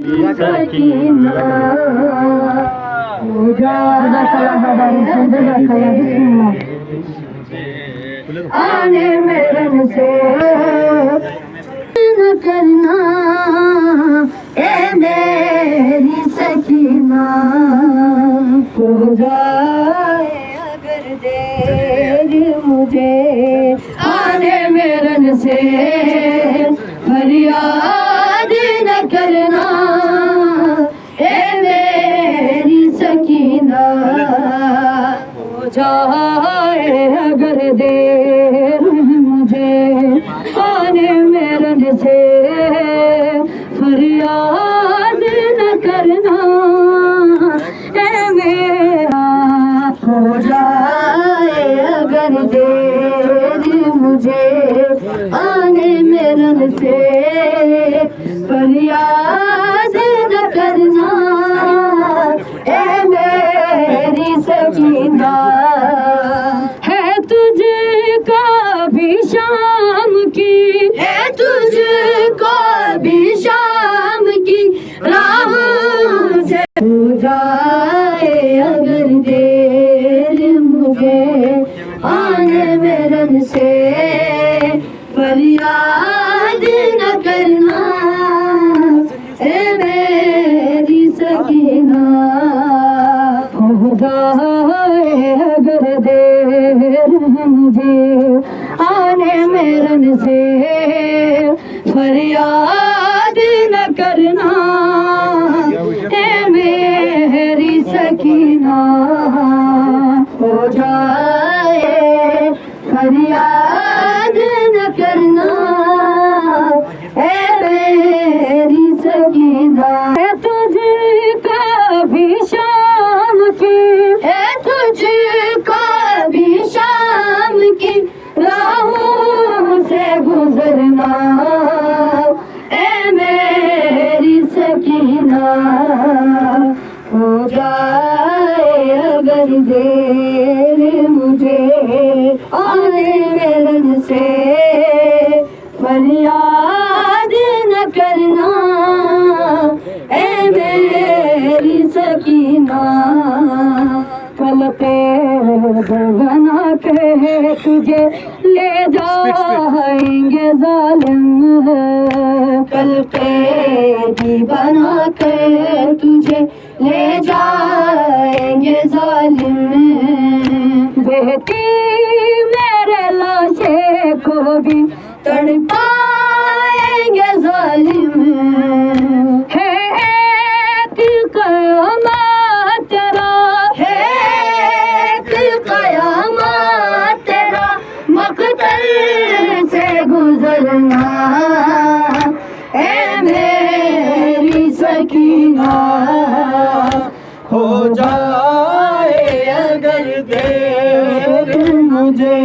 सकीना आने मेरे से न करना ए मेरी सकीना हो जाए अगर देर मुझे आने मेरे से फरियाद न करना ए मेरी सकीना हो जाए अगर देर मुझे आने मेरे से फरियाद न करना ए मेरा हो जाए अगर देर मुझे आने मेरे से फरियाद न करना ए मेरी सकीना है तुझको भी शाम की है तुझको भी शाम की राह से हो जाए अगर देर मुझे आने मेरे से फरियाद न करना ए मेरी सकीना हो जाए अगर देर मुझे आने मेरे से फरियाद न करना ए मेरी सकीना हो जाए फरियाद न करना ए मेरी सकीना है तुझको भी शाम की है तुझको भी शाम की राहों से गुजरना ए मेरी सकीना हो जाए अगर देर मुझे आने मेरे से फरियाद न करना ए मेरी सकीना कल पे बना के तुझे ले जाएंगे जालिम कल पे बना के तुझे ले जाएंगे जालिम बेटी मेरे लाशे को भी तड़पाएंगे जालिम है एक क़यामत तेरा है एक क़यामत तेरा मक़तल से गुजरना ए मेरी सकीना हो जाए अगर देर मुझे